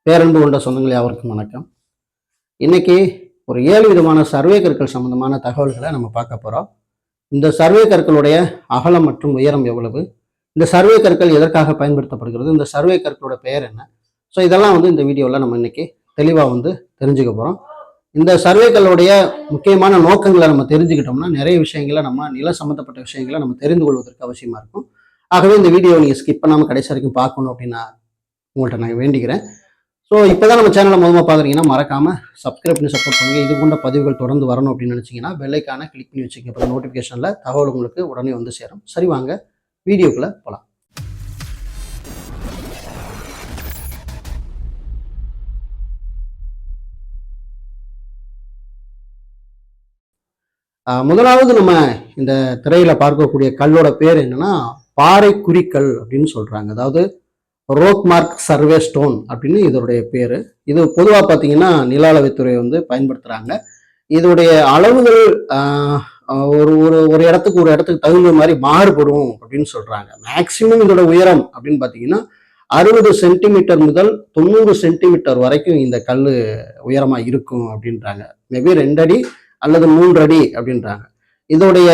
பேரன்பு கொண்ட சொந்தங்கள் யாவருக்கும் வணக்கம். இன்னைக்கு ஒரு 7 விதமான சர்வே கற்கள் சம்பந்தமான தகவல்களை நம்ம பார்க்க போறோம். இந்த சர்வே கற்களுடைய அகலம் மற்றும் உயரம் எவ்வளவு, இந்த சர்வே கற்கள் எதற்காக பயன்படுத்தப்படுகிறது, இந்த சர்வே கற்களோட பெயர் என்ன, ஸோ இதெல்லாம் இந்த வீடியோவில் நம்ம இன்னைக்கு தெளிவாக தெரிஞ்சுக்க போகிறோம். இந்த சர்வேக்களுடைய முக்கியமான நோக்கங்களை நம்ம தெரிஞ்சுக்கிட்டோம்னா நிறைய விஷயங்களை நம்ம நில சம்மந்தப்பட்ட விஷயங்களை நம்ம தெரிந்து கொள்வதற்கு அவசியமா இருக்கும். ஆகவே இந்த வீடியோவை நீங்கள் ஸ்கிப் பண்ணாமல் கடைசி வரைக்கும் பார்க்கணும் அப்படின்னு நான் உங்கள்கிட்ட நான் வேண்டிக்கிறேன். ஸோ இப்போ தான் நம்ம சேனலை முதல்ல பார்க்குறீங்கன்னா மறக்காமல் சப்ஸ்கிரைப் பண்ணி சப்போர்ட் பண்ணுங்கள். இது போன்ற பதிவுகள் தொடர்ந்து வரணும் அப்படின்னு நினச்சிங்கன்னா பெல்லைக்கான கிளிக் பண்ணி வச்சுக்கோங்க. இப்போ நோட்டிஃபிகேஷனில் தகவல் உங்களுக்கு உடனே சேரும். சரி, வாங்க வீடியோக்குள்ளே போகலாம். முதலாவது நம்ம இந்த திரையில பார்க்கக்கூடிய கல்லோட பேர் என்னன்னா பாறை குறிக்கல் அப்படின்னு சொல்றாங்க. அதாவது ரோக் மார்க் சர்வே ஸ்டோன் அப்படின்னு இதோடைய பேரு. இது பொதுவாக பார்த்தீங்கன்னா நில அளவைத்துறை பயன்படுத்துறாங்க. இதோடைய அளவுகள் ஒரு ஒரு ஒரு இடத்துக்கு தகுந்த மாதிரி மாறுபடும் அப்படின்னு சொல்றாங்க. மேக்சிமம் இதோட உயரம் அப்படின்னு பார்த்தீங்கன்னா 60 சென்டிமீட்டர் முதல் 90 சென்டிமீட்டர் வரைக்கும் இந்த கல் உயரமா இருக்கும் அப்படின்றாங்க. மேபி 2 அடி அல்லது 3 அடி அப்படின்றாங்க. இதோடைய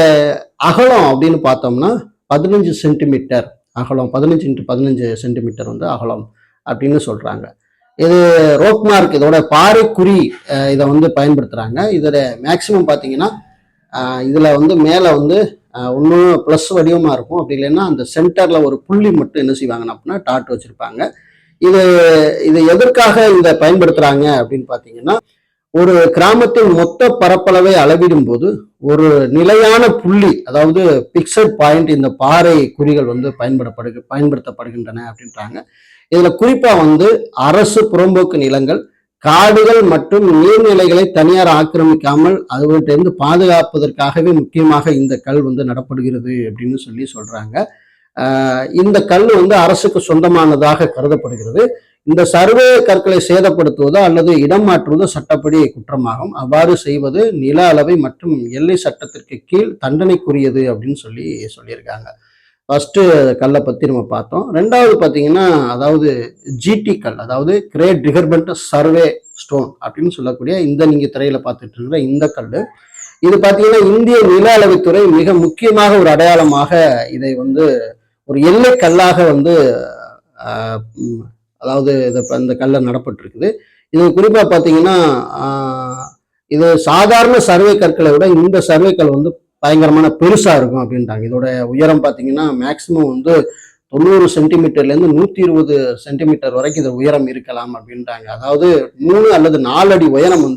அகலம் அப்படின்னு பார்த்தோம்னா 15 சென்டிமீட்டர் அகலம், 15 × 15 சென்டிமீட்டர் அகலம் அப்படின்னு சொல்றாங்க. இது ரோக்மார்க், இதோட பாறை குறி இதை பயன்படுத்துறாங்க. இதோட மேக்சிமம் பார்த்தீங்கன்னா இதுல மேலே ஒன்றும் ப்ளஸ் வடிவமா இருக்கும். அப்படி இல்லைன்னா அந்த சென்டர்ல ஒரு புள்ளி மட்டும் என்ன செய்வாங்கன்னா அப்படின்னா டாட் வச்சிருப்பாங்க. இது எதற்காக இதை பயன்படுத்துறாங்க அப்படின்னு பார்த்தீங்கன்னா, ஒரு கிராமத்தின் மொத்த பரப்பளவை அளவிடும் போது ஒரு நிலையான புள்ளி, அதாவது பிக்சட் பாயிண்ட், இந்த பாறை குறிகள் பயன்படுத்தப்படுகின்றன அப்படின்றாங்க. இதுல குறிப்பா அரசு புறம்போக்கு நிலங்கள், காடுகள் மற்றும் நீர்நிலைகளை தனியார் ஆக்கிரமிக்காமல் அதுகிட்ட பாதுகாப்பதற்காகவே முக்கியமாக இந்த கல் நடப்படுகிறது அப்படின்னு சொல்றாங்க. இந்த கல் அரசுக்கு சொந்தமானதாக கருதப்படுகிறது. இந்த சர்வே கற்களை சேதப்படுத்துவதோ அல்லது இடம் மாற்றுவதோ சட்டப்படி குற்றமாகும். அவ்வாறு செய்வது நில அளவை மற்றும் எல்லை சட்டத்திற்கு கீழ் தண்டனைக்குரியது அப்படின்னு சொல்லியிருக்காங்க. ஃபர்ஸ்ட் கல்லை பத்தி நம்ம பார்த்தோம். ரெண்டாவது பார்த்தீங்கன்னா, அதாவது ஜிடி கல், அதாவது கிரேட் டிகர்மெண்ட் சர்வே ஸ்டோன் அப்படின்னு சொல்லக்கூடிய நீங்க திரையில பார்த்துட்டு இருக்கிற இந்த கல், இது பார்த்தீங்கன்னா இந்திய நில அளவைத்துறை மிக முக்கியமாக ஒரு அடையாளமாக இதை ஒரு எல்லை கல்லாக அதாவது இந்த கல்ல நடப்பட்டிருக்குது. இது குறிப்பா பார்த்தீங்கன்னா இது சாதாரண சர்வே கற்களை விட இந்த சர்வே கல் பயங்கரமான பெருசா இருக்கும் அப்படின்றாங்க. இதோட உயரம் பார்த்தீங்கன்னா மேக்சிமம் 90 சென்டிமீட்டர்லேருந்து 120 சென்டிமீட்டர் வரைக்கும் இது உயரம் இருக்கலாம் அப்படின்றாங்க. அதாவது 3 அல்லது 4 அடி உயரம்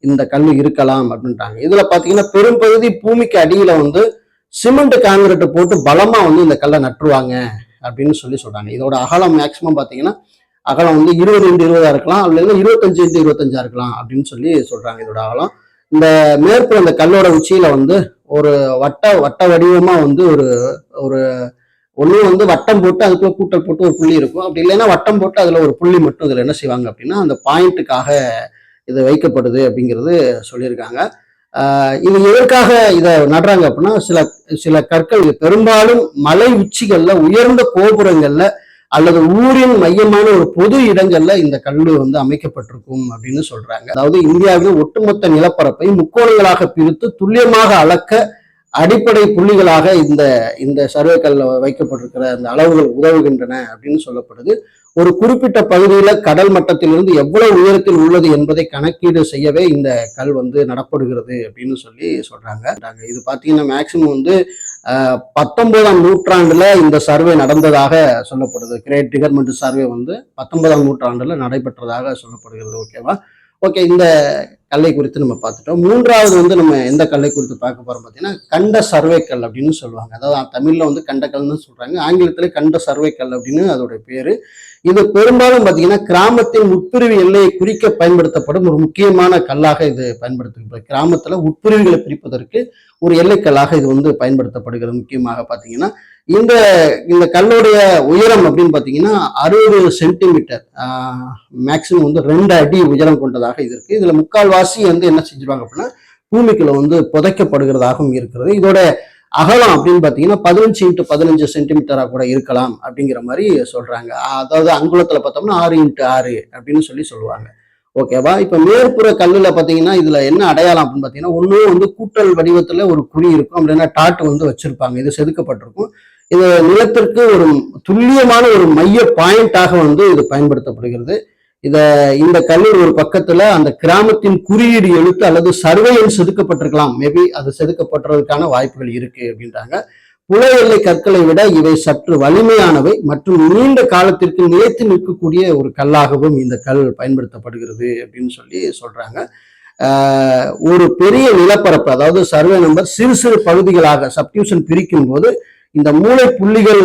இந்த கல் இருக்கலாம் அப்படின்றாங்க. இதுல பார்த்தீங்கன்னா பெரும்பகுதி பூமிக்கு அடியில சிமெண்ட் காங்கிரீட் போட்டு பலமா இந்த கல்லை நட்டுருவாங்க அப்படின்னு சொல்றாங்க. இதோட அகலம் மேக்சிமம் பார்த்தீங்கன்னா அகலம் 20 × 20 இருக்கலாம், அல்லது 25 × 25 இருக்கலாம் அப்படின்னு சொல்றாங்க. இதோட அகலம் இந்த மேற்புற அந்த கல்லோட உச்சியில ஒரு வட்ட வடிவமா ஒரு ஒரு ஒண்ணு வட்டம் போட்டு அதுக்குள்ள கூட்டல் போட்டு ஒரு புள்ளி இருக்கும். அப்படி இல்லைன்னா வட்டம் போட்டு அதுல ஒரு புள்ளி மட்டும் இதுல என்ன செய்வாங்க அப்படின்னா அந்த பாயிண்ட்டுக்காக இது வைக்கப்படுது அப்படிங்கிறது சொல்லியிருக்காங்க. இது எதற்காக இதை நடுறாங்க அப்படின்னா, சில கற்கள் பெரும்பாலும் மலை உச்சிகள்ல, உயர்ந்த கோபுரங்கள்ல அல்லது ஊரின் மையமான ஒரு பொது இடங்கள்ல இந்த கல்லு அமைக்கப்பட்டிருக்கும் அப்படின்னு சொல்றாங்க. அதாவது இந்தியாவின் ஒட்டுமொத்த நிலப்பரப்பை முக்கோணங்களாக பிரித்து துல்லியமாக அளக்க அடிப்படை புள்ளிகளாக இந்த சர்வே கல்ல வைக்கப்பட்டிருக்கிற அந்த அளவுகள் உதவுகின்றன அப்படின்னு சொல்லப்படுது. ஒரு குறிப்பிட்ட பகுதியில கடல் மட்டத்திலிருந்து எவ்வளவு உயரத்தில் உள்ளது என்பதை கணக்கீடு செய்யவே இந்த கல் நடப்படுகிறது அப்படின்னு சொல்றாங்க. இது பாத்தீங்கன்னா மேக்சிமம் 19ஆம் நூற்றாண்டுல இந்த சர்வே நடந்ததாக சொல்லப்படுது. கிரேட் டிகர்மெண்ட் சர்வே 19ஆம் நூற்றாண்டுல நடைபெற்றதாக சொல்லப்படுகிறது. ஓகேவா? ஓகே, இந்த கல்லை குறித்து நம்ம பார்த்துட்டோம். மூன்றாவது நம்ம எந்த கல்லை குறித்து பார்க்க போறோம் பார்த்தீங்கன்னா, கண்ட சர்வே கல் அப்படின்னு சொல்லுவாங்க. அதாவது தமிழ்ல கண்ட கல்னு சொல்றாங்க, ஆங்கிலத்துல கண்ட சர்வே கல் அப்படின்னு அதோட பேரு. இது பெரும்பாலும் பார்த்தீங்கன்னா கிராமத்தின் உட்பிரிவு எல்லையை குறிக்க பயன்படுத்தப்படும் ஒரு முக்கியமான கல்லாக இது பயன்படுத்தப்படுது. கிராமத்துல உட்பிரிவுகளை பிரிப்பதற்கு ஒரு எல்லைக்கல்லாக இது பயன்படுத்தப்படுகிறது. முக்கியமாக பார்த்தீங்கன்னா இந்த கல்லுடைய உயரம் அப்படின்னு பார்த்தீங்கன்னா 60 சென்டிமீட்டர், மேக்சிமம் 2 அடி உயரம் கொண்டதாக இது இருக்கு. இதுல முக்கால்வாசி என்ன செஞ்சிருவாங்க அப்படின்னா பூமிக்குள்ள புதைக்கப்படுகிறதாகவும் இருக்கிறது. இதோட அகலம் அப்படின்னு பார்த்தீங்கன்னா 15x15 சென்டிமீட்டரா கூட இருக்கலாம் அப்படிங்கிற மாதிரி சொல்றாங்க. அதாவது அங்குலத்துல பார்த்தோம்னா 6x6 அப்படின்னு சொல்லுவாங்க. ஓகேவா? இப்ப மேற்புற கல்லுல பாத்தீங்கன்னா இதுல என்ன அடையாளம் அப்படின்னு பாத்தீங்கன்னா, ஒண்ணு வந்து கூட்டல் வடிவத்துல ஒரு குறி இருக்கும், அப்படின்னா டாட் வந்து வச்சிருப்பாங்க. இது செதுக்கப்பட்டிருக்கும். இது நிலத்திற்கு ஒரு துல்லியமான ஒரு மைய பாயிண்டாக வந்து இது பயன்படுத்தப்படுகிறது. இந்த கல்லில் ஒரு பக்கத்துல அந்த கிராமத்தின் குறியீடு எழுத்து அல்லது சர்வே எண் செதுக்கப்பட்டிருக்கலாம். மேபி அது செதுக்கப்பட்டுறதுக்கான வாய்ப்புகள் இருக்கு அப்படின்றாங்க. புல எல்லை கற்களை விட இவை சற்று வலிமையானவை மற்றும் நீண்ட காலத்திற்கு நிலைத்து நிற்கக்கூடிய ஒரு கல்லாகவும் இந்த கல் பயன்படுத்தப்படுகிறது அப்படின்னு சொல்றாங்க. ஒரு பெரிய நிலப்பரப்பு, அதாவது சர்வே நம்பர் சிறு சிறு பகுதிகளாக சப்டிவிஷன் பிரிக்கும் போது இந்த மூளை புள்ளிகள்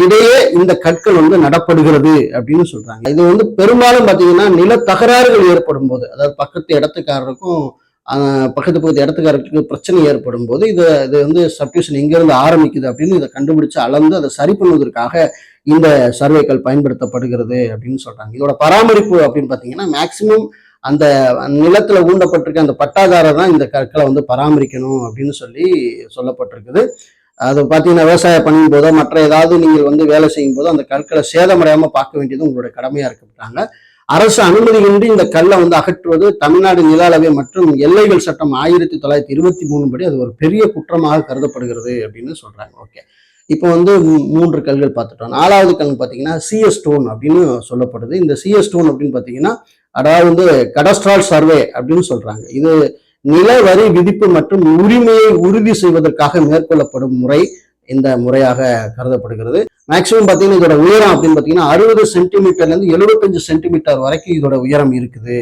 இடையே இந்த கற்கள் வந்து நடப்படுகிறது அப்படின்னு சொல்றாங்க. இது வந்து பெரும்பாலும் பாத்தீங்கன்னா நில தகராறுகள் ஏற்படும் போது, அதாவது பக்கத்து இடத்துக்காரருக்கும் பக்கத்து பக்கத்து இடத்துக்காரருக்கு பிரச்சனை ஏற்படும் போது இது வந்து சப்டிவிஷன் எங்கிருந்து ஆரம்பிக்குது அப்படின்னு இதை கண்டுபிடிச்சு அளந்து அதை சரி பண்ணுவதற்காக இந்த சர்வேக்கள் பயன்படுத்தப்படுகிறது அப்படின்னு சொல்றாங்க. இதோட பராமரிப்பு அப்படின்னு பாத்தீங்கன்னா மேக்சிமம் அந்த நிலத்துல ஊண்டப்பட்டிருக்க அந்த பட்டாதாரர் தான் இந்த கற்களை வந்து பராமரிக்கணும் அப்படின்னு சொல்லப்பட்டிருக்குது. அது பார்த்தீங்கன்னா விவசாயம் பண்ணும் போதோ மற்ற ஏதாவது நீங்கள் வந்து வேலை செய்யும் போதோ அந்த கற்களை சேதமடையாம பார்க்க வேண்டியது உங்களுடைய கடமையா இருக்கப்பட்டாங்க. அரசு அனுமதியின்றி இந்த கல்லை வந்து அகற்றுவது தமிழ்நாடு நில அளவை மற்றும் எல்லைகள் சட்டம் 1923 படி அது ஒரு பெரிய குற்றமாக கருதப்படுகிறது அப்படின்னு சொல்றாங்க. ஓகே, இப்போ வந்து 3 கல்கள் பார்த்துட்டோம். 4வது கல் பார்த்தீங்கன்னா சிஎஸ் ஸ்டோன் அப்படின்னு சொல்லப்படுது. இந்த சிஎஸ் ஸ்டோன் அப்படின்னு பார்த்தீங்கன்னா அதாவது வந்து கடஸ்ட்ரால் சர்வே அப்படின்னு சொல்றாங்க. இது நில வரி விதிப்பு மற்றும் உரிமையை உறுதி செய்வதற்காக மேற்கொள்ளப்படும் முறை இந்த முறையாக கருதப்படுகிறது. மேக்சிமம் பார்த்தீங்கன்னா இதோட உயரம் அப்படின்னு பார்த்தீங்கன்னா 60 சென்டிமீட்டர்ல இருந்து 75 சென்டிமீட்டர் வரைக்கும் இதோட உயரம் இருக்குது.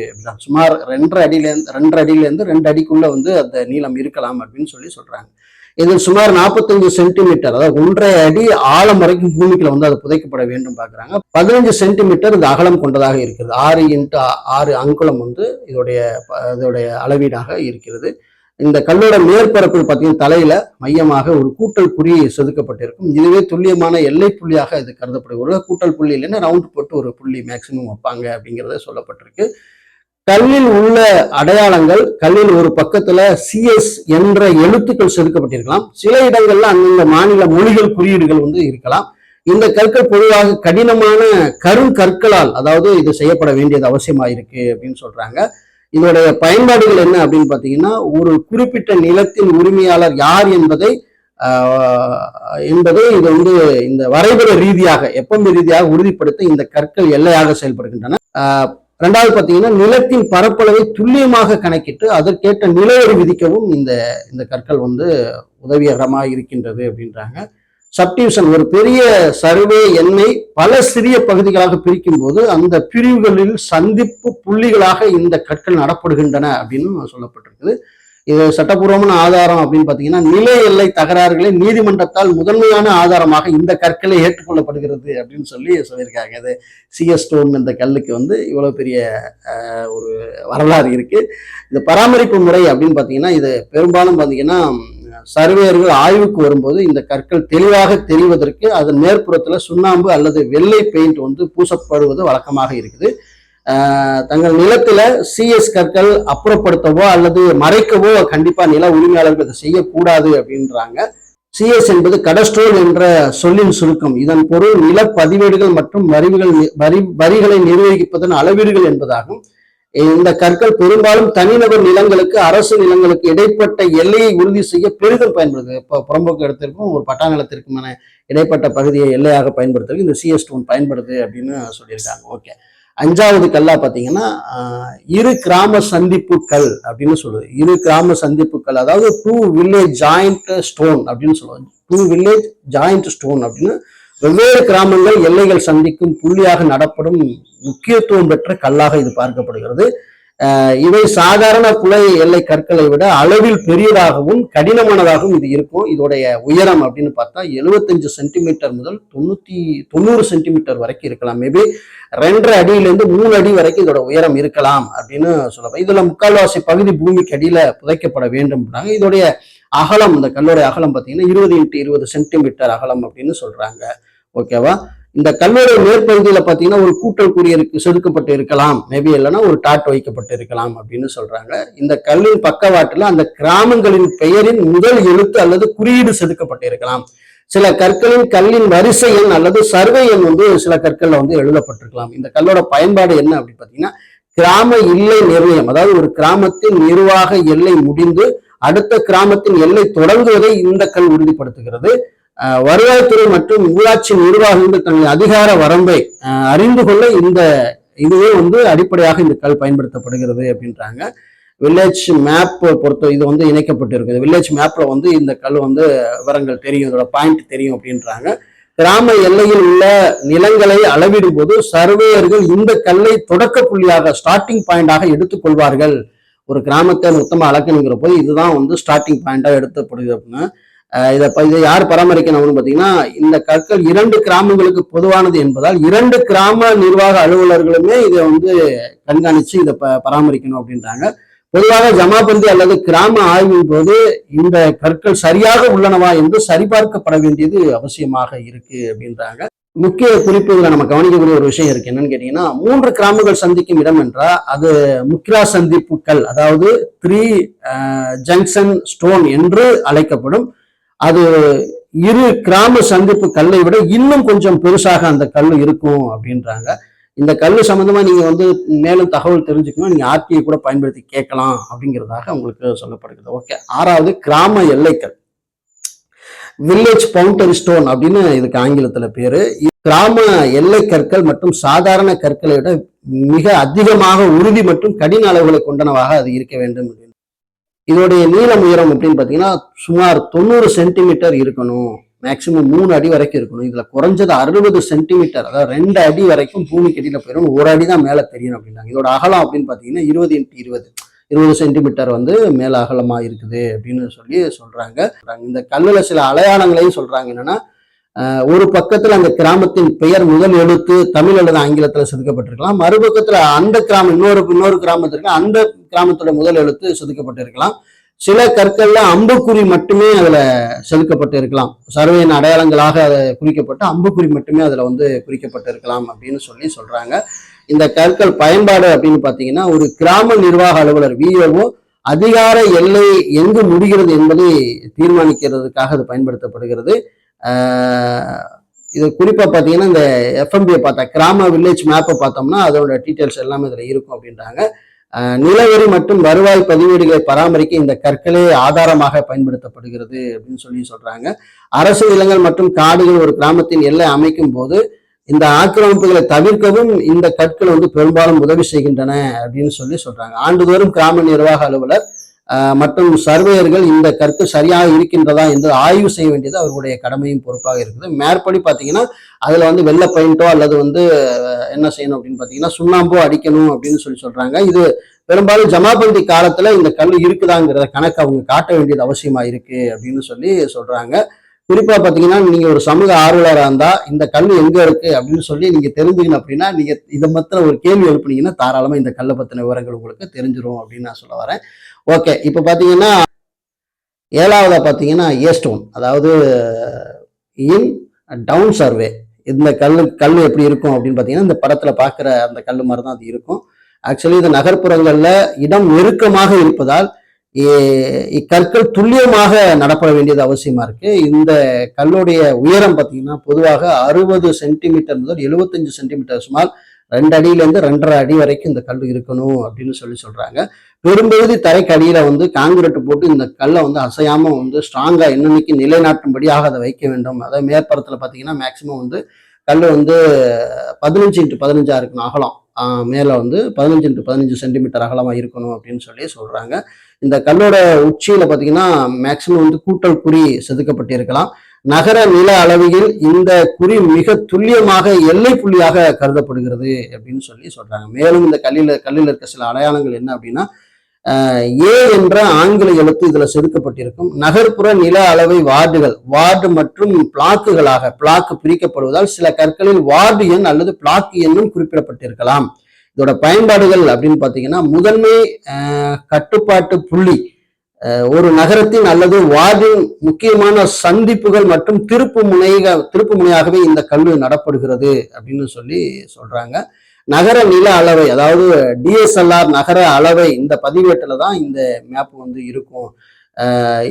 சுமார் 2 அடியிலேருந்து 2 அடிக்குள்ள வந்து அந்த நீளம் இருக்கலாம் அப்படின்னு சொல்றாங்க. இது சுமார் 45 சென்டிமீட்டர், அதாவது 1.5 அடி ஆழம் வரைக்கும் பூமிக்குள்ள வந்து அது புதைக்கப்பட வேண்டும் பார்க்குறாங்க. 15 சென்டிமீட்டர் இந்த அகலம் கொண்டதாக இருக்கிறது. 6x6 அங்குலம் வந்து இதோடைய அளவீடாக இருக்கிறது. இந்த கல்லோட மேற்பரப்பில் பார்த்தீங்கன்னா தலையில மையமாக ஒரு கூட்டல் புள்ளி செதுக்கப்பட்டிருக்கும். இதுவே துல்லியமான எல்லை புள்ளியாக இது கருதப்படுகிறது. கூட்டல் புள்ளி இல்லைன்னா ரவுண்ட் போட்டு ஒரு புள்ளி மேக்சிமம் வைப்பாங்க அப்படிங்கிறத சொல்லப்பட்டிருக்கு. கல்லில் உள்ள அடையாளங்கள், கல்லில் ஒரு பக்கத்துல சிஎஸ் என்ற எழுத்துக்கள் செதுக்கப்பட்டிருக்கலாம். சில இடங்கள்ல அந்தந்த மாநில மொழிகள் குறியீடுகள் வந்து இருக்கலாம். இந்த கற்கள் பொதுவாக கடினமான கற்களால், அதாவது இது செய்யப்பட வேண்டியது அவசியமா இருக்கு அப்படின்னு சொல்றாங்க. இதோடைய பயன்பாடுகள் என்ன அப்படின்னு பாத்தீங்கன்னா, ஒரு குறிப்பிட்ட நிலத்தின் உரிமையாளர் யார் என்பதை இது வந்து இந்த வரைபட ரீதியாக எப்பம்பு ரீதியாக உறுதிப்படுத்த இந்த கற்கள் எல்லையாக செயல்படுகின்றன. 2வது பார்த்தீங்கன்னா நிலத்தின் பரப்பளவை துல்லியமாக கணக்கிட்டு அதற்கேற்ற நிலவரி விதிக்கவும் இந்த கற்கள் வந்து உதவிகரமாக இருக்கின்றது அப்படின்றாங்க. சப்டிவிஷன், ஒரு பெரிய சர்வே எண்ணை பல சிறிய பகுதிகளாக பிரிக்கும் போது அந்த பிரிவுகளில் சந்திப்பு புள்ளிகளாக இந்த கற்கள் நடப்படுகின்றன அப்படின்னு சொல்லப்பட்டிருக்குது. இது சட்டப்பூர்வமான ஆதாரம் அப்படின்னு பார்த்தீங்கன்னா நில எல்லை தகராறுகளை நீதிமன்றத்தால் முதன்மையான ஆதாரமாக இந்த கற்களை ஏற்றுக்கொள்ளப்படுகிறது அப்படின்னு சொல்லியிருக்காங்க. இது சிஎஸ் ஸ்டோன் இந்த கல்லுக்கு வந்து இவ்வளவு பெரிய ஒரு வரலாறு இருக்கு. இந்த பராமரிப்பு முறை அப்படின்னு பார்த்தீங்கன்னா இது பெரும்பாலும் பார்த்தீங்கன்னா சர்வேயர்கள் ஆய்வுக்கு வரும்போது இந்த கற்கள் தெளிவாக தெரிவதற்கு அதன் மேற்புறத்துல சுண்ணாம்பு அல்லது வெள்ளை பெயிண்ட் வந்து பூசப்படுவது வழக்கமாக இருக்குது. தங்கள் நிலத்துல சிஎஸ் கற்கள் அப்புறப்படுத்தவோ அல்லது மறைக்கவோ கண்டிப்பா நில உரிமையாளர்கள் அதை செய்யக்கூடாது அப்படின்றாங்க. சிஎஸ் என்பது கடஸ்ட்ரோல் என்ற சொல்லின் சுருக்கம். இதன் பொருள் நில பதிவேடுகள் மற்றும் வரிகளை நிர்வகிப்பதன் அளவீடுகள் என்பதாகும். இந்த கற்கள் பெரும்பாலும் தனிநபர் நிலங்களுக்கு அரசு நிலங்களுக்கு இடைப்பட்ட எல்லையை உறுதி செய்ய பெரிதும் பயன்படுது. இப்போ புறம்போக்கு இடத்திற்கும் ஒரு பட்டா நிலத்திற்குமான இடைப்பட்ட பகுதியை எல்லையாக பயன்படுத்துறதுக்கு இந்த சிஎஸ் ஸ்டோன் பயன்படுது அப்படின்னு சொல்லியிருக்காங்க. ஓகே, 5வது கல்லா பார்த்தீங்கன்னா இரு கிராம சந்திப்பு கல் அப்படின்னு சொல்லுது. இரு கிராம சந்திப்பு கல், அதாவது 2 வில்லேஜ் ஜாயிண்ட் ஸ்டோன் அப்படின்னு சொல்லுவாங்க. 2 வில்லேஜ் ஜாயிண்ட் ஸ்டோன் அப்படின்னு வெவ்வேறு கிராமங்கள் எல்லைகள் சந்திக்கும் புள்ளியாக நடப்படும் முக்கியத்துவம் பெற்ற கல்லாக இது பார்க்கப்படுகிறது. இவை சாதாரண புலை எல்லை கற்களை விட அளவில் பெரியதாகவும் கடினமானதாகவும் இது இருக்கும். இதோடைய உயரம் அப்படின்னு பார்த்தா 75 சென்டிமீட்டர் முதல் 90 சென்டிமீட்டர் வரைக்கும் இருக்கலாம். மேபி 2.5 அடியிலிருந்து 3 அடி வரைக்கும் இதோட உயரம் இருக்கலாம் அப்படின்னு சொல்லலாம். இதுல முக்கால்வாசி பகுதி பூமிக்கு அடியில புதைக்கப்பட வேண்டும். இதோடைய அகலம், இந்த கல்லோடைய அகலம் பார்த்தீங்கன்னா 20x20 சென்டிமீட்டர் அகலம் அப்படின்னு சொல்றாங்க. ஓகேவா? இந்த கல்லோட மேற்பகுதியில பாத்தீங்கன்னா ஒரு கூட்டல் குறி செதுக்கப்பட்டு இருக்கலாம், மேபி இல்லைன்னா ஒரு டாட் வைக்கப்பட்டு இருக்கலாம் அப்படின்னு சொல்றாங்க. இந்த கல்லின் பக்கவாட்டுல அந்த கிராமங்களின் பெயரின் முதல் எழுத்து அல்லது குறியீடு செதுக்கப்பட்டு இருக்கலாம். சில கற்களின் கல்லின் வரிசை எண் அல்லது சர்வே எண் வந்து சில கற்கள்ல வந்து எழுதப்பட்டிருக்கலாம். இந்த கல்லோட பயன்பாடு என்ன அப்படின்னு பாத்தீங்கன்னா, கிராம எல்லை நிர்ணயம், அதாவது ஒரு கிராமத்தின் நிர்வாக எல்லை முடிந்து அடுத்த கிராமத்தின் எல்லை தொடங்குவதை இந்த கல் உறுதிப்படுத்துகிறது. வருவாய்த்துறை மற்றும் ஊராட்சி நிர்வாகங்கள் தங்கள் அதிகார வரம்பை அறிந்து கொள்ள இந்த இதுவே வந்து அடிப்படையாக இந்த கல் பயன்படுத்தப்படுகிறது அப்படின்றாங்க. வில்லேஜ் மேப் பொறுத்த இது வந்து இணைக்கப்பட்டிருக்குது. வில்லேஜ் மேப்ல வந்து இந்த கல் வந்து விவரங்கள் தெரியும், இதோட பாயிண்ட் தெரியும் அப்படின்றாங்க. கிராம எல்லையில் உள்ள நிலங்களை அளவிடும் போது சர்வேயர்கள் இந்த கல்லை தொடக்க புள்ளியாக ஸ்டார்டிங் பாயிண்டாக எடுத்துக்கொள்வார்கள். ஒரு கிராமத்தை மொத்தமா அளக்கணுங்கிற போது இதுதான் வந்து ஸ்டார்டிங் பாயிண்டா எடுத்தப்படுது அப்படின்னா, இதை யார் பராமரிக்கணும்னு பாத்தீங்கன்னா, இந்த கற்கள் 2 கிராமங்களுக்கு பொதுவானது என்பதால் 2 கிராம நிர்வாக அலுவலர்களுமே இதை வந்து கண்காணிச்சு இதை பராமரிக்கணும் அப்படின்றாங்க. பொதுவாக ஜமாபந்தி அல்லது கிராம ஆய்வின் போது இந்த கற்கள் சரியாக உள்ளனவா என்று சரிபார்க்கப்பட வேண்டியது அவசியமாக இருக்கு அப்படின்றாங்க. முக்கிய குறிப்புகளை நம்ம கவனிக்கக்கூடிய ஒரு விஷயம் இருக்கு. என்னன்னு கேட்டீங்கன்னா, 3 கிராமங்கள் சந்திக்கும் இடம் என்றால் அது முக்கிரா சந்திப்புகள், அதாவது 3 ஜங்ஷன் ஸ்டோன் என்று அழைக்கப்படும். அது 2 கிராம சந்திப்பு கல்லை விட இன்னும் கொஞ்சம் பெருசாக அந்த கல் இருக்கும் அப்படின்றாங்க. இந்த கல் சம்பந்தமா நீங்க வந்து மேலும் தகவல் தெரிஞ்சுக்கணும், நீங்க ஆர்டிஐ கூட பயன்படுத்தி கேட்கலாம் அப்படிங்கிறதாக உங்களுக்கு சொல்லப்படுகிறது. ஓகே, 6வது கிராம எல்லைக்கல், வில்லேஜ் பவுண்டரி ஸ்டோன் அப்படின்னு இதுக்கு ஆங்கிலத்துல பேரு. கிராம எல்லை கற்கள் மற்றும் சாதாரண கற்களை விட மிக அதிகமாக உறுதி மற்றும் கடின அளவுகளை கொண்டனவாக அது இருக்க வேண்டும். இதோடைய நீளம் உயரம் அப்படின்னு பாத்தீங்கன்னா சுமார் 90 சென்டிமீட்டர் இருக்கணும், மேக்சிமம் 3 அடி வரைக்கும் இருக்கணும். இதுல குறைஞ்சது 60 சென்டிமீட்டர், அதாவது 2 அடி வரைக்கும் பூமிக்கு அடியில போயிடும், 1 அடி தான் மேல தெரியும் அப்படின்னாங்க. இதோட அகலம் அப்படின்னு பாத்தீங்கன்னா 20x20 சென்டிமீட்டர் வந்து மேல அகலமா இருக்குது அப்படின்னு சொல்லி சொல்றாங்க. இந்த கல்லுல சில அடையாளங்களையும் சொல்றாங்க. என்னன்னா, ஒரு பக்கத்துல அந்த கிராமத்தின் பெயர் முதல் எழுத்து தமிழ் அல்லது ஆங்கிலத்துல செதுக்கப்பட்டிருக்கலாம், மறுபக்கத்துல அந்த கிராமம் இன்னொரு கிராமத்திற்கு அந்த கிராமத்தோட முதல் எழுத்து செதுக்கப்பட்டிருக்கலாம். சில கற்கள்ல அம்புக்குறி மட்டுமே அதுல செதுக்கப்பட்டு இருக்கலாம், சர்வேயின் அடையாளங்களாக அதை குறிக்கப்பட்டு அம்புக்குறி மட்டுமே அதுல வந்து குறிக்கப்பட்டு இருக்கலாம் அப்படின்னு சொல்லி சொல்றாங்க. இந்த கற்கள் பயன்பாடு அப்படின்னு பாத்தீங்கன்னா, ஒரு கிராம நிர்வாக அலுவலர் விஓஓ அதிகார எல்லை எங்கு முடிகிறது என்பதை தீர்மானிக்கிறதுக்காக அது பயன்படுத்தப்படுகிறது. இது குறிப்பா பாத்தீங்கன்னா இந்த எஃப்எம்பியை பார்த்தா கிராம வில்லேஜ் மேப்பை பார்த்தோம்னா அதோட டீட்டெயில்ஸ் எல்லாமே இதுல இருக்கும் அப்படின்றாங்க. நிலவரி மற்றும் வருவாய் பதிவேடுகளை பராமரிக்க இந்த கற்களே ஆதாரமாக பயன்படுத்தப்படுகிறது அப்படின்னு சொல்லி சொல்றாங்க. அரசு நிலங்கள் மற்றும் காடுகள் ஒரு கிராமத்தின் எல்லை அமைக்கும் போது இந்த ஆக்கிரமிப்புகளை தவிர்க்கவும் இந்த கற்கள் வந்து பெரும்பாலும் உதவி செய்கின்றன அப்படின்னு சொல்லி சொல்றாங்க. ஆண்டுதோறும் கிராம நிர்வாக அலுவலர் மற்றும் சர்வேயர்கள் இந்த கற்கள் சரியாக இருக்கின்றதா என்று ஆய்வு செய்ய வேண்டியது அவர்களுடைய கடமையும் பொறுப்பாக இருக்குது. மேற்படி பார்த்தீங்கன்னா அதுல வந்து வெள்ளை பெயிண்டோ அல்லது வந்து என்ன செய்யணும் அப்படின்னு பார்த்தீங்கன்னா சுண்ணாம்போ அடிக்கணும் அப்படின்னு சொல்லி சொல்றாங்க. இது பெரும்பாலும் ஜமாபந்தி காலத்துல இந்த கல் இருக்குதாங்கிறத கணக்கு அவங்க காட்ட வேண்டியது அவசியமா இருக்கு அப்படின்னு சொல்லி சொல்றாங்க. குறிப்பா பாத்தீங்கன்னா, நீங்க ஒரு சமூக ஆர்வலராக இருந்தா இந்த கல் எங்க இருக்கு அப்படின்னு சொல்லி நீங்க தெரிஞ்சுக்கணும் அப்படின்னா, நீங்க இதை மத்தின ஒரு கேள்வி எழுப்புனீங்கன்னா தாராளமா இந்த கல்லை பத்தின விவரங்கள் உங்களுக்கு தெரிஞ்சிடும் அப்படின்னு நான் சொல்ல வரேன். ஓகே, இப்ப பாத்தீங்கன்னா 7வதா பாத்தீங்கன்னா ஏ ஸ்டோன், அதாவது இன் டவுன் சர்வே. இந்த கல் எப்படி இருக்கும் அப்படின்னு பாத்தீங்கன்னா, இந்த படத்துல பாக்குற அந்த கல் மாதிரி தான் அது இருக்கும். ஆக்சுவலி இது நகர்ப்புறங்கள்ல இடம் நெருக்கமாக இருப்பதால் இக்கற்கள் துல்லியமாக நடப்பட வேண்டியது அவசியமா இருக்கு. இந்த கல்லுடைய உயரம் பார்த்தீங்கன்னா பொதுவாக 60 சென்டிமீட்டர் முதல் 75 சென்டிமீட்டர், சுமார் 2 அடியிலேருந்து 2.5 அடி வரைக்கும் இந்த கல் இருக்கணும் அப்படின்னு சொல்லி சொல்றாங்க. பெரும்பகுதி தரைக்கு அடியில வந்து காங்கிரீட் போட்டு இந்த கல்லை வந்து அசையாம வந்து ஸ்ட்ராங்கா என்னன்னைக்கு நிலைநாட்டும்படியாக அதை வைக்க வேண்டும். அதாவது மேற்பரத்துல பார்த்தீங்கன்னா மேக்சிமம் வந்து கல் வந்து 15x15 இருக்கணும் அகலம், மேல வந்து 15x15 சென்டிமீட்டர் அகலமா இருக்கணும் அப்படின்னு சொல்லி சொல்றாங்க. இந்த கல்லோட உச்சியில பாத்தீங்கன்னா மேக்சிமம் வந்து கூட்டல் குறி செதுக்கப்பட்டு இருக்கலாம். நகர நில அளவில் இந்த குறி மிக துல்லியமாக எல்லை புள்ளியாக கருதப்படுகிறது அப்படின்னு சொல்லி சொல்றாங்க. மேலும் இந்த கல்லில் இருக்க சில அடையாளங்கள் என்ன அப்படின்னா, ஏ என்ற ஆங்கில எழுத்து இதுல செதுக்கப்பட்டிருக்கும். நகர்ப்புற நில அளவை வார்டு மற்றும் பிளாக்கு பிரிக்கப்படுவதால் சில கற்களில் வார்டு எண் அல்லது பிளாக் எண்ணும் குறிப்பிடப்பட்டிருக்கலாம். இதோட பயன்பாடுகள் அப்படின்னு பாத்தீங்கன்னா, முதன்மை கட்டுப்பாட்டு புள்ளி ஒரு நகரத்தின் அல்லது வார்டின் முக்கியமான சந்திப்புகள் மற்றும் திருப்பு முனையாகவே இந்த கல்லு நடப்படுகிறது அப்படின்னு சொல்லி சொல்றாங்க. நகர நில அளவை, அதாவது டிஎஸ்எல்ஆர் நகர அளவை இந்த பதிவேட்டில் தான் இந்த மேப் வந்து இருக்கும்.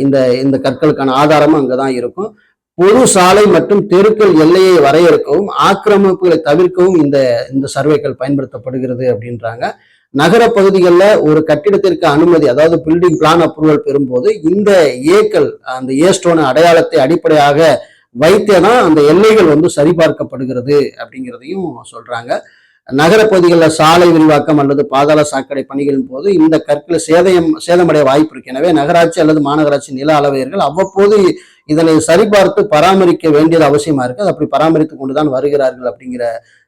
இந்த இந்த கற்களுக்கான ஆதாரமும் அங்கதான் இருக்கும். பொது சாலை மற்றும் தெருக்கள் எல்லையை வரையறுக்கவும் ஆக்கிரமிப்புகளை தவிர்க்கவும் இந்த இந்த சர்வேக்கள் பயன்படுத்தப்படுகிறது அப்படின்றாங்க. நகர பகுதிகளில் ஒரு கட்டிடத்திற்கு அனுமதி, அதாவது பில்டிங் பிளான் அப்ரூவல் பெறும்போது இந்த ஏக்கள், அந்த ஏஸ்டோன் அடையாளத்தை அடிப்படையாக வைத்தேதான் அந்த எல்லைகள் வந்து சரிபார்க்கப்படுகிறது அப்படிங்கிறதையும் சொல்றாங்க. நகர பகுதிகளில் சாலை விரிவாக்கம் அல்லது பாதாள சாக்கடை பணிகளின் போது இந்த கற்களை சேதமடைய வாய்ப்பு இருக்கு. எனவே நகராட்சி அல்லது மாநகராட்சி நில அளவையர்கள் அவ்வப்போது இதனை சரிபார்த்து பராமரிக்க வேண்டியது அவசியமா இருக்கு. அப்படி பராமரித்து கொண்டுதான் வருகிறார்கள் அப்படிங்கிற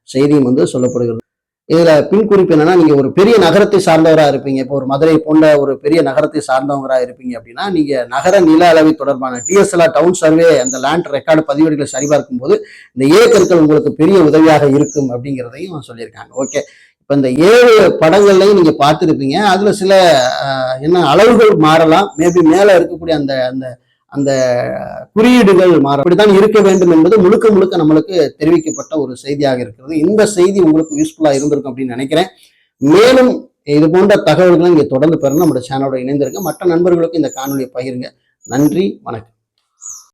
செய்தியும் வந்து சொல்லப்படுகிறது. இதுல பின் குறிப்பு என்னன்னா, நீங்க ஒரு பெரிய நகரத்தை சார்ந்தவரா இருப்பீங்க, இப்போ ஒரு மதுரை போன்ற ஒரு பெரிய நகரத்தை சார்ந்தவங்களா இருப்பீங்க அப்படின்னா, நீங்க நகர நில அளவை தொடர்பான டிஎஸ்எல்ஆர் டவுன் சர்வே அந்த லேண்ட் ரெக்கார்டு பதிவேடுகளை சரிபார்க்கும் போது இந்த கற்கள் உங்களுக்கு பெரிய உதவியாக இருக்கும் அப்படிங்கிறதையும் சொல்லியிருக்காங்க. ஓகே, இப்ப இந்த 7 படங்கள்லையும் நீங்க பார்த்துருப்பீங்க. அதுல சில என்ன அளவுகள் மாறலாம், மேபி மேல இருக்கக்கூடிய அந்த அந்த அந்த குறியீடுகள் மாற அப்படித்தான் இருக்க வேண்டும் என்பது முழுக்க முழுக்க நம்மளுக்கு தெரிவிக்கப்பட்ட ஒரு செய்தியாக இருக்கிறது. இந்த செய்தி உங்களுக்கு யூஸ்ஃபுல்லா இருந்திருக்கும் அப்படின்னு நினைக்கிறேன். மேலும் இது போன்ற தகவல்களை நீங்க தொடர்ந்து பெறணும். நம்மளோட சேனலோட இணைந்திருக்க மற்ற நண்பர்களுக்கும் இந்த காணொலியை பகிருங்க. நன்றி, வணக்கம்.